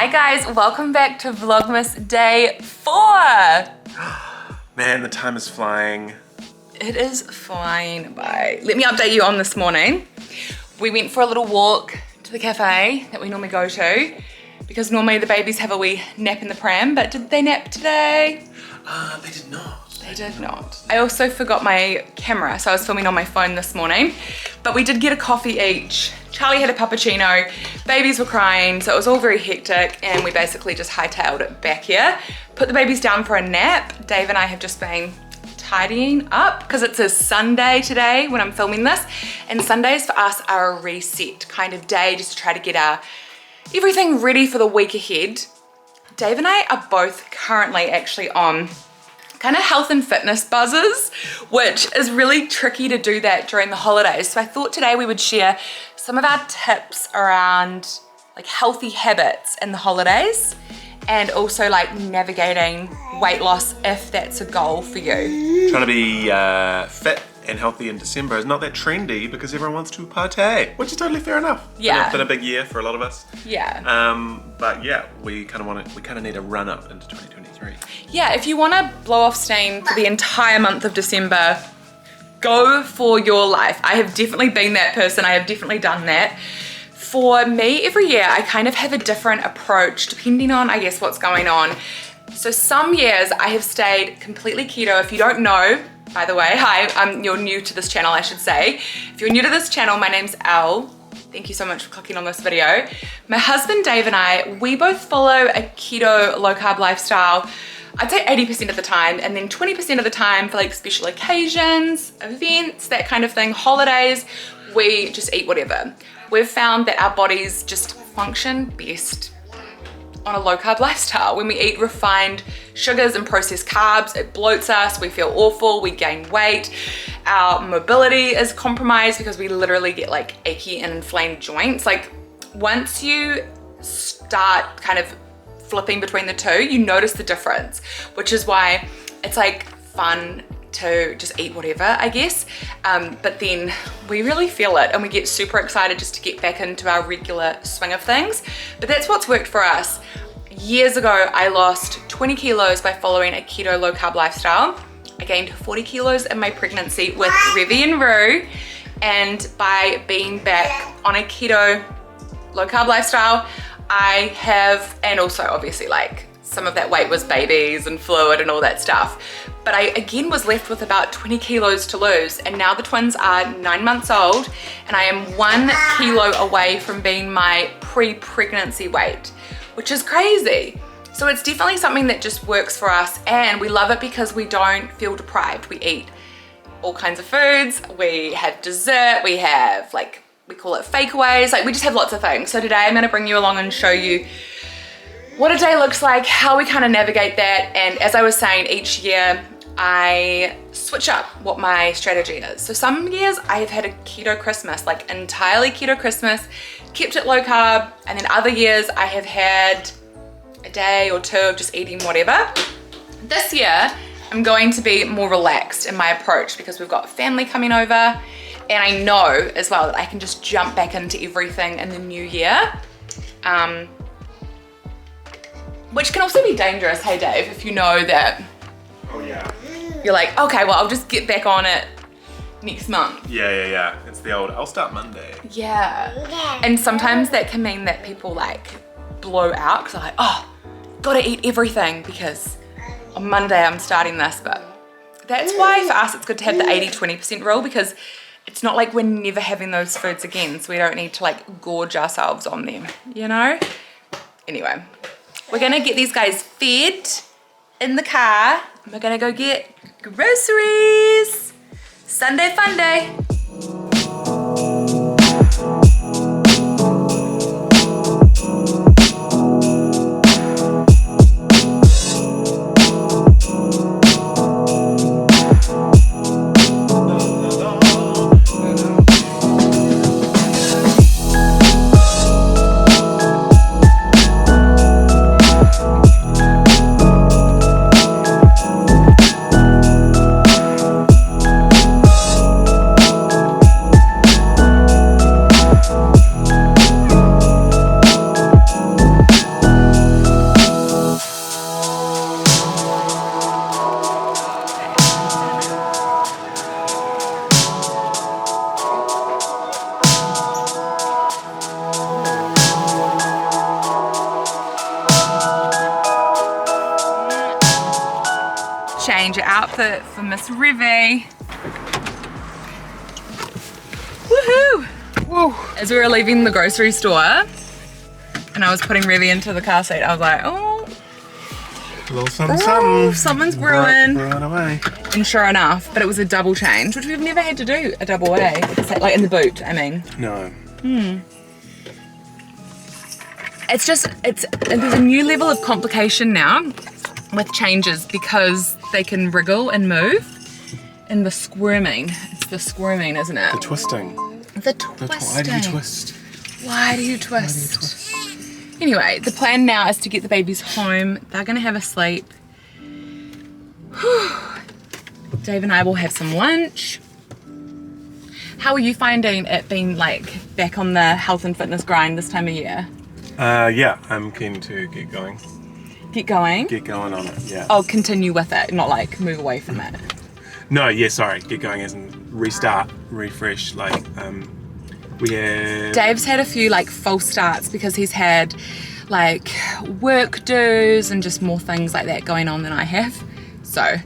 Hi guys, welcome back to Vlogmas Day 4. Man, the time is flying. It is flying by. Let me update you on this morning. We went for a little walk to the cafe that we normally go to because normally the babies have a wee nap in the pram, but did they nap today? They did not. They did not. I also forgot my camera, so I was filming on my phone this morning, but we did get a coffee each. Charlie had a cappuccino, babies were crying, so it was all very hectic, and we basically just hightailed it back here. Put the babies down for a nap. Dave and I have just been tidying up because it's a Sunday today when I'm filming this, and Sundays for us are a reset kind of day just to try to get everything ready for the week ahead. Dave and I are both currently actually on kind of health and fitness buzzes, which is really tricky to do that during the holidays. So I thought today we would share some of our tips around like healthy habits in the holidays and also like navigating weight loss if that's a goal for you. Trying to be fit and healthy in December is not that trendy because everyone wants to partay, which is totally fair enough. Yeah. It's been a big year for a lot of us. Yeah. But yeah, we kind of need a run up into 2023. Yeah, if you want to blow off steam for the entire month of December, go for your life. I have definitely been that person. I have definitely done that. For me, every year, I kind of have a different approach depending on, I guess, what's going on. So some years I have stayed completely keto. If you don't know, by the way, hi, you're new to this channel, I should say. If you're new to this channel, my name's Elle. Thank you so much for clicking on this video. My husband, Dave, and I, we both follow a keto low carb lifestyle. I'd say 80% of the time, and then 20% of the time for like special occasions, events, that kind of thing, holidays, we just eat whatever. We've found that our bodies just function best on a low carb lifestyle. When we eat refined sugars and processed carbs, it bloats us, we feel awful, we gain weight, our mobility is compromised because we literally get like achy and inflamed joints. Like once you start kind of flipping between the two, you notice the difference, which is why it's like fun to just eat whatever, I guess. But then we really feel it and we get super excited just to get back into our regular swing of things. But that's what's worked for us. Years ago, I lost 20 kilos by following a keto low carb lifestyle. I gained 40 kilos in my pregnancy with Revy and Rue. And by being back on a keto low carb lifestyle, I have, and also obviously like some of that weight was babies and fluid and all that stuff. But I again was left with about 20 kilos to lose, and now the twins are 9 months old and I am 1 kilo away from being my pre-pregnancy weight, which is crazy. So it's definitely something that just works for us, and we love it because we don't feel deprived. We eat all kinds of foods, we have dessert, we have like, we call it fakeaways, like we just have lots of things. So today I'm gonna bring you along and show you what a day looks like, how we kind of navigate that. And as I was saying, each year I switch up what my strategy is. So some years I have had a keto Christmas, like entirely keto Christmas, kept it low carb. And then other years I have had a day or two of just eating whatever. This year I'm going to be more relaxed in my approach because we've got family coming over, and I know as well that I can just jump back into everything in the new year. Which can also be dangerous, hey Dave, if you know that. Oh yeah. You're like, okay, well I'll just get back on it next month. Yeah. It's the old, I'll start Monday. Yeah. And sometimes that can mean that people like blow out because they're like, oh, gotta eat everything because on Monday I'm starting this. But that's why for us it's good to have the 80-20% rule, because it's not like we're never having those foods again, so we don't need to like gorge ourselves on them, you know? Anyway, we're gonna get these guys fed in the car. We're gonna go get groceries. Sunday fun day. outfit for Miss Revy. Woohoo! Whoa. As we were leaving the grocery store and I was putting Revy into the car seat, I was like, oh, A little something. Someone's brewing. Run away. And sure enough, but it was a double change, which we've never had to do a double A. Like in the boot, I mean. No. It's just, there's a new level of complication now with changes because they can wriggle and move. And the squirming, it's the squirming, isn't it? The twisting. The twisting. Why do you twist? Why do you twist? Anyway, the plan now is to get the babies home. They're gonna have a sleep. Dave and I will have some lunch. How are you finding it being like back on the health and fitness grind this time of year? Yeah, I'm keen to get going. Get going? Get going on it, yeah. Oh, continue with it, not like move away from it. No, yeah, sorry. Get going as in restart, refresh. Like, we have... Dave's had a few like false starts because he's had like work dues and just more things like that going on than I have. So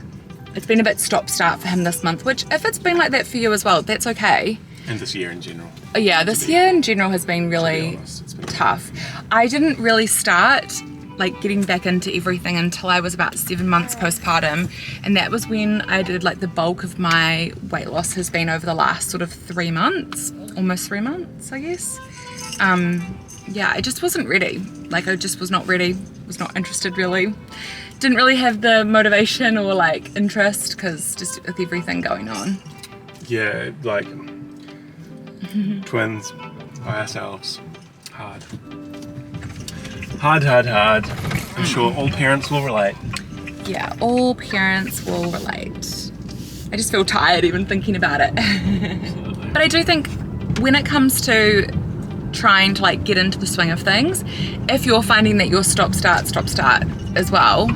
it's been a bit stop-start for him this month, which if it's been like that for you as well, that's okay. And this year in general. Oh, yeah, this year in general has been really It's been tough. I didn't really start like getting back into everything until I was about 7 months postpartum, and that was when I did like the bulk of my weight loss has been over the last sort of 3 months, almost 3 months, I guess. Yeah, I just wasn't ready. Like I just was not ready, was not interested really. Didn't really have the motivation or like interest because just with everything going on. Yeah, like twins by ourselves. Hard. Hard. I'm sure all parents will relate. Yeah, all parents will relate. I just feel tired even thinking about it. Absolutely. But I do think when it comes to trying to like get into the swing of things, if you're finding that you're stop-start as well,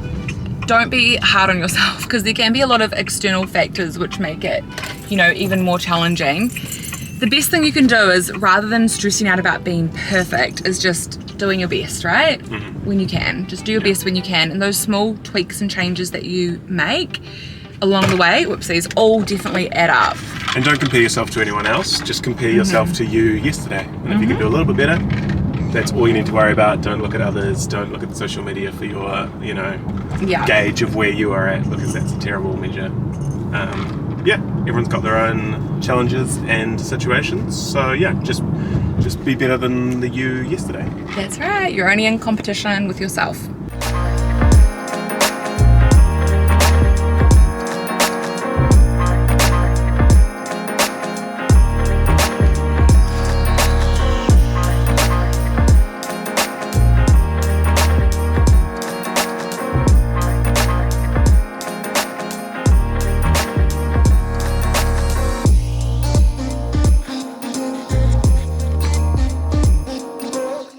don't be hard on yourself because there can be a lot of external factors which make it, you know, even more challenging. The best thing you can do is, rather than stressing out about being perfect, is just doing your best, right? When you can. Just do your best when you can. And those small tweaks and changes that you make along the way, whoopsies, all definitely add up. And don't compare yourself to anyone else. Just compare yourself to you yesterday. And if you can do a little bit better, that's all you need to worry about. Don't look at others. Don't look at social media for your, you know, gauge of where you are at, because that's a terrible measure. Yeah, everyone's got their own challenges and situations. So yeah, just be better than the you yesterday. That's right. You're only in competition with yourself.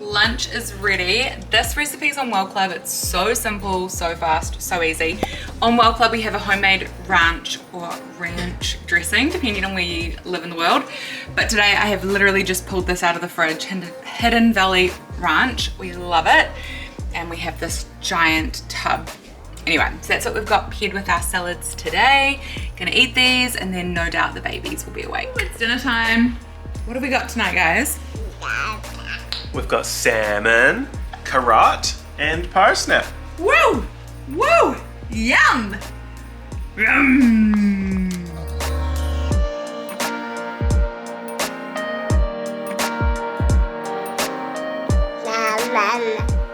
Lunch is ready. This recipe is on Welle Club. It's so simple, so fast, so easy. On Welle Club we have a homemade ranch or ranch dressing, depending on where you live in the world. But today I have literally just pulled this out of the fridge, Hidden Valley Ranch. We love it. And we have this giant tub. Anyway, so that's what we've got paired with our salads today. Gonna eat these and then no doubt the babies will be awake. It's dinner time. What have we got tonight, guys? We've got salmon, carrot, and parsnip. Woo! Woo! Yum! Yum!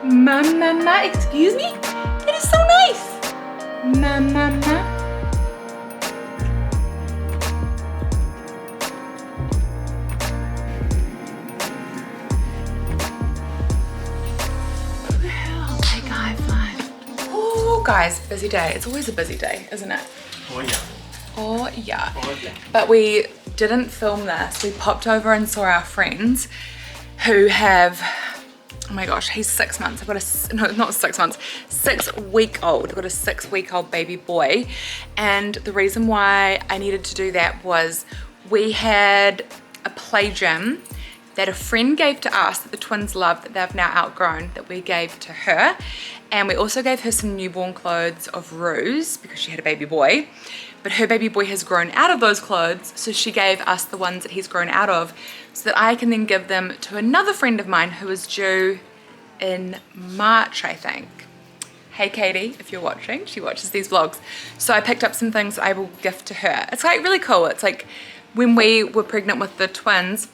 Mama, excuse me? It is so nice! Mama. Guys, busy day. It's always a busy day, isn't it? Oh yeah. Oh yeah. Oh yeah. But we didn't film this. We popped over and saw our friends who have, oh my gosh, he's 6 months. I've got a, no, not 6 months, 6-week-old. I've got a 6-week-old baby boy. And the reason why I needed to do that was we had a play gym that a friend gave to us that the twins love, that they've now outgrown, that we gave to her. And we also gave her some newborn clothes of Rue's because she had a baby boy. But her baby boy has grown out of those clothes, so she gave us the ones that he's grown out of so that I can then give them to another friend of mine who is due in March, I think. Hey Katie, if you're watching, she watches these vlogs. So I picked up some things that I will gift to her. It's like really cool. It's like when we were pregnant with the twins,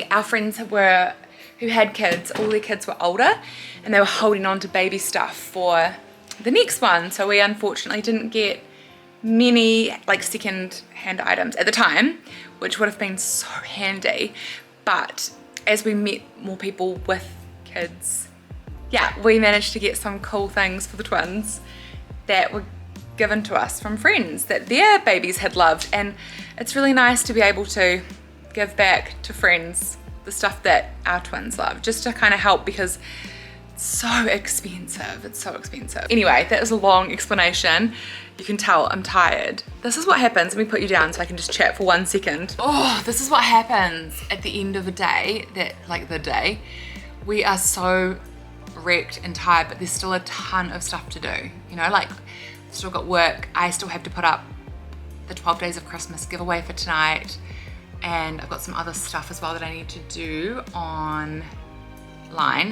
our friends who had kids, all their kids were older and they were holding on to baby stuff for the next one. So we unfortunately didn't get many like second hand items at the time, which would have been so handy. But as we met more people with kids, yeah, we managed to get some cool things for the twins that were given to us from friends that their babies had loved. And it's really nice to be able to give back to friends the stuff that our twins love, just to kind of help, because it's so expensive. It's so expensive. Anyway, that was a long explanation. You can tell I'm tired. This is what happens. Let me put you down so I can just chat for 1 second. Oh, this is what happens at the end of a day, we are so wrecked and tired, but there's still a ton of stuff to do. You know, like still got work. I still have to put up the 12 Days of Christmas giveaway for tonight. And I've got some other stuff as well that I need to do online.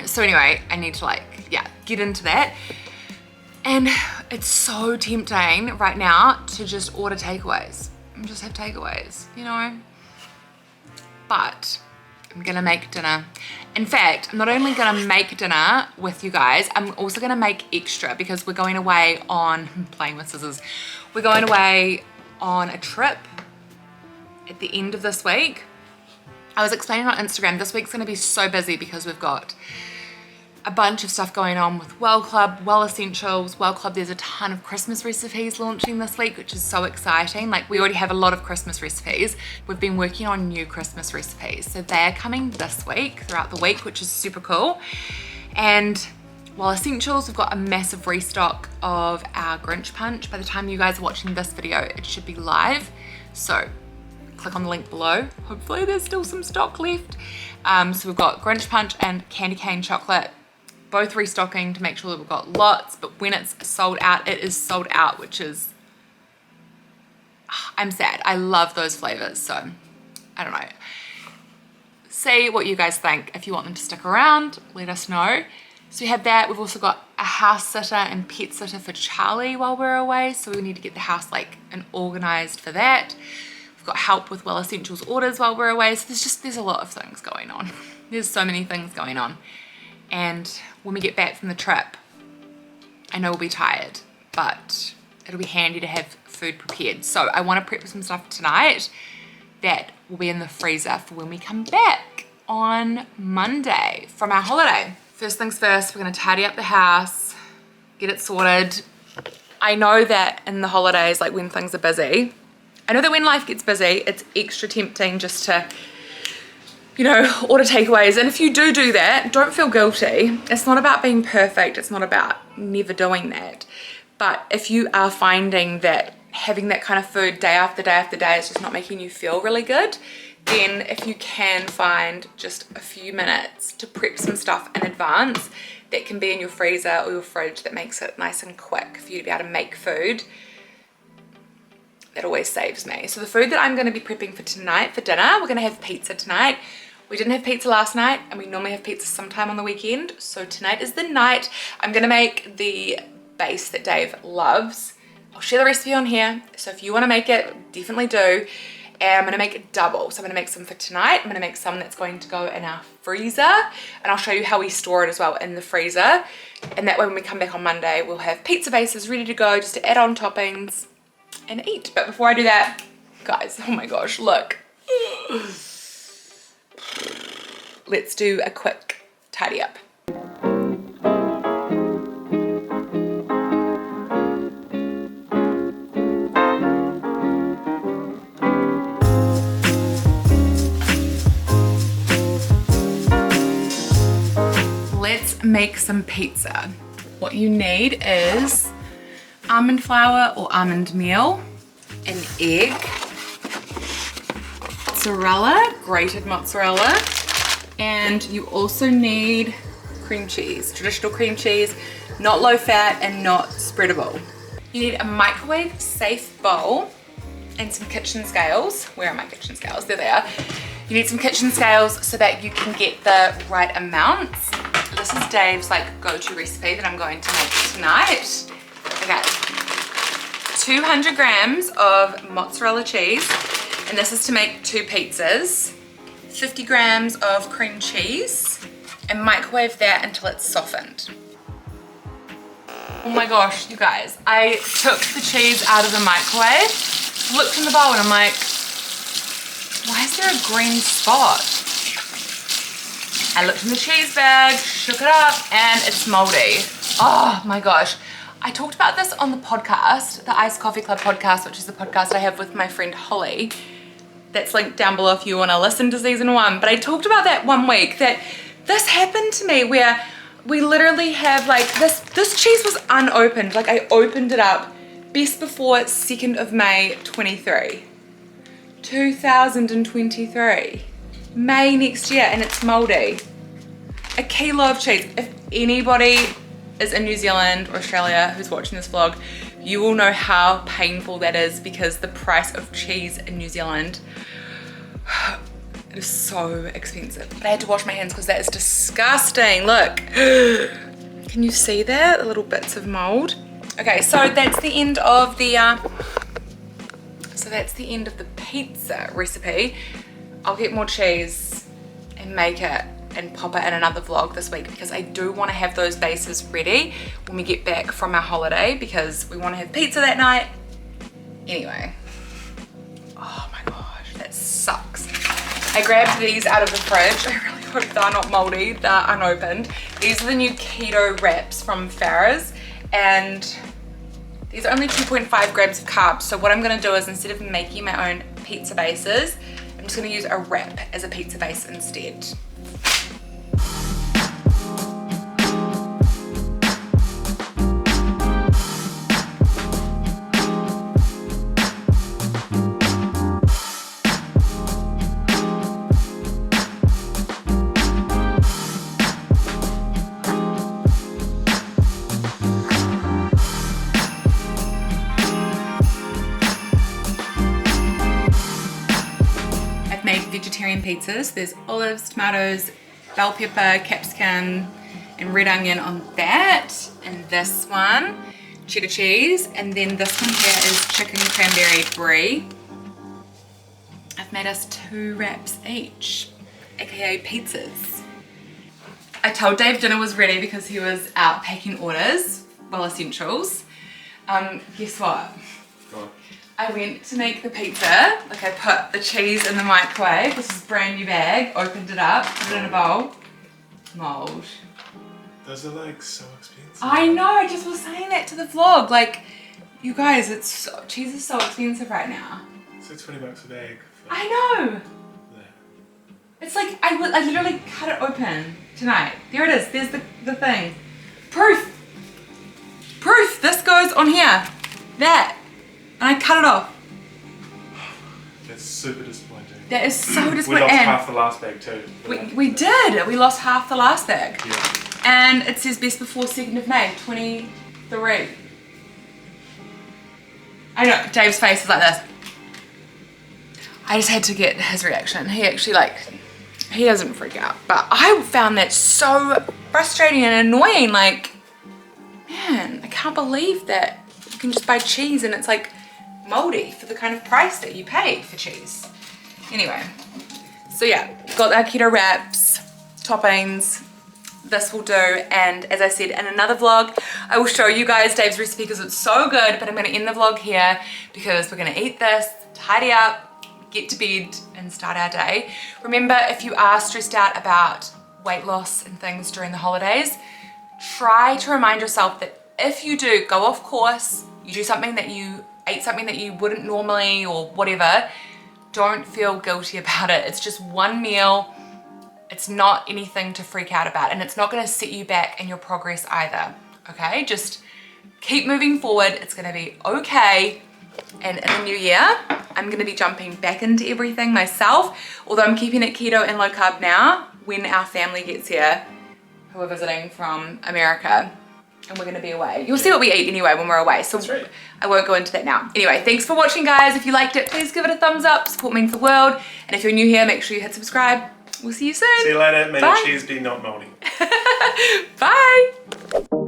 So anyway, I need to get into that. And it's so tempting right now to just order takeaways and just have takeaways, you know? But I'm gonna make dinner. In fact, I'm not only gonna make dinner with you guys, I'm also gonna make extra because we're going away on, playing with scissors, we're going away on a trip at the end of this week. I was explaining on Instagram, this week's gonna be so busy because we've got a bunch of stuff going on with Welle Club, Well Essentials. Welle Club, there's a ton of Christmas recipes launching this week, which is so exciting. Like, we already have a lot of Christmas recipes. We've been working on new Christmas recipes. So they're coming this week, throughout the week, which is super cool. And Well Essentials, we've got a massive restock of our Grinch Punch. By the time you guys are watching this video, it should be live. So click on the link below. Hopefully there's still some stock left. So we've got Grinch Punch and Candy Cane Chocolate, both restocking to make sure that we've got lots, but when it's sold out, it is sold out, which is, I'm sad. I love those flavors, so I don't know. See what you guys think. If you want them to stick around, let us know. So we have that. We've also got a house sitter and pet sitter for Charlie while we're away, so we need to get the house and organized for that. We've got help with Well Essentials orders while we're away, so there's a lot of things going on. There's so many things going on. And when we get back from the trip, I know we'll be tired, but it'll be handy to have food prepared. So I want to prep some stuff tonight that will be in the freezer for when we come back on Monday from our holiday. First things first, we're going to tidy up the house, get it sorted. I know that in the holidays, like when things are busy, I know that when life gets busy, it's extra tempting just to, you know, order takeaways. And if you do that, don't feel guilty. It's not about being perfect. It's not about never doing that. But if you are finding that having that kind of food day after day after day is just not making you feel really good, then if you can find just a few minutes to prep some stuff in advance that can be in your freezer or your fridge, that makes it nice and quick for you to be able to make food, that always saves me. So the food that I'm going to be prepping for tonight for dinner, we're going to have pizza tonight. We didn't have pizza last night, and we normally have pizza sometime on the weekend. So tonight is the night. I'm going to make the base that Dave loves. I'll share the recipe on here. So if you want to make it, definitely do. And I'm going to make it double. So I'm going to make some for tonight. I'm going to make some that's going to go in our freezer. And I'll show you how we store it as well in the freezer. And that way when we come back on Monday, we'll have pizza bases ready to go just to add on toppings and eat. But before I do that, guys, oh my gosh, look. Let's do a quick tidy up. Let's make some pizza. What you need is almond flour or almond meal, an egg, mozzarella, grated mozzarella, and you also need cream cheese, traditional cream cheese, not low fat and not spreadable. You need a microwave safe bowl and some kitchen scales. Where are my kitchen scales? There they are. You need some kitchen scales so that you can get the right amounts. This is Dave's like go-to recipe that I'm going to make tonight. Okay, 200 grams of mozzarella cheese, and this is to make 2 pizzas. 50 grams of cream cheese, and microwave that until it's softened. Oh my gosh, you guys, I took the cheese out of the microwave, looked in the bowl, and I'm like, why is there a green spot? I looked in the cheese bag, shook it up, and it's moldy. Oh my gosh. I talked about this on the podcast, the Iced Coffee Club podcast, which is the podcast I have with my friend Holly. That's linked down below if you want to listen to season 1. But I talked about that one week that this happened to me where we literally have like this cheese was unopened. Like I opened it up best before 2nd of May 23. 2023. May next year, and it's moldy. A kilo of cheese. If anybody is in New Zealand or Australia who's watching this vlog, you will know how painful that is, because the price of cheese in New Zealand, it is so expensive. But I had to wash my hands because that is disgusting. Look, can you see that? The little bits of mold. Okay, so that's the end of the pizza recipe. I'll get more cheese and make it and pop it in another vlog this week, because I do want to have those bases ready when we get back from our holiday, because we want to have pizza that night. Anyway, oh my gosh, that sucks. I grabbed these out of the fridge. I really hope they're not moldy, they're unopened. These are the new keto wraps from Farah's, and these are only 2.5 grams of carbs. So what I'm going to do is, instead of making my own pizza bases, I'm just going to use a wrap as a pizza base instead. Vegetarian pizzas. There's olives, tomatoes, bell pepper, capsicum, and red onion on that. And this one, cheddar cheese. And then this one here is chicken cranberry brie. I've made us 2 wraps each, aka pizzas. I told Dave dinner was ready because he was out packing orders, well, essentials. Guess what? Go on. I went to make the pizza. Like, I put the cheese in the microwave. This is a brand new bag. Opened it up, put it in a bowl. Mold. Those are like so expensive. I know, I just was saying that to the vlog. Like, you guys, cheese is so expensive right now. It's like 20 bucks a bag. I know. Yeah. It's like, I literally cut it open tonight. There it is, there's the thing. Proof. Proof, this goes on here. That. And I cut it off. That's super disappointing. That is so disappointing. We lost half the last bag too. We did. We lost half the last bag. Yeah. And it says best before 2nd of May, 23. I know, Dave's face is like this. I just had to get his reaction. He actually he doesn't freak out. But I found that so frustrating and annoying. Like, man, I can't believe that you can just buy cheese and it's like moldy for the kind of price that you pay for cheese. Anyway, so yeah, got our keto wraps, toppings. This will do, and as I said in another vlog, I will show you guys Dave's recipe because it's so good, but I'm going to end the vlog here because we're going to eat this, tidy up, get to bed and start our day. Remember, if you are stressed out about weight loss and things during the holidays, try to remind yourself that if you do go off course, you do something that you ate something that you wouldn't normally or whatever, don't feel guilty about it. It's just one meal. It's not anything to freak out about, and it's not going to set you back in your progress either. Okay, just keep moving forward. It's going to be okay. And in the new year, I'm gonna be jumping back into everything myself, although I'm keeping it keto and low carb now. When our family gets here, who are visiting from America, and we're gonna be away. You'll see what we eat anyway when we're away, so right. I won't go into that now. Anyway, thanks for watching, guys. If you liked it, please give it a thumbs up. Support means the world. And if you're new here, make sure you hit subscribe. We'll see you soon. See you later. May Bye. the cheese be not moldy. Bye.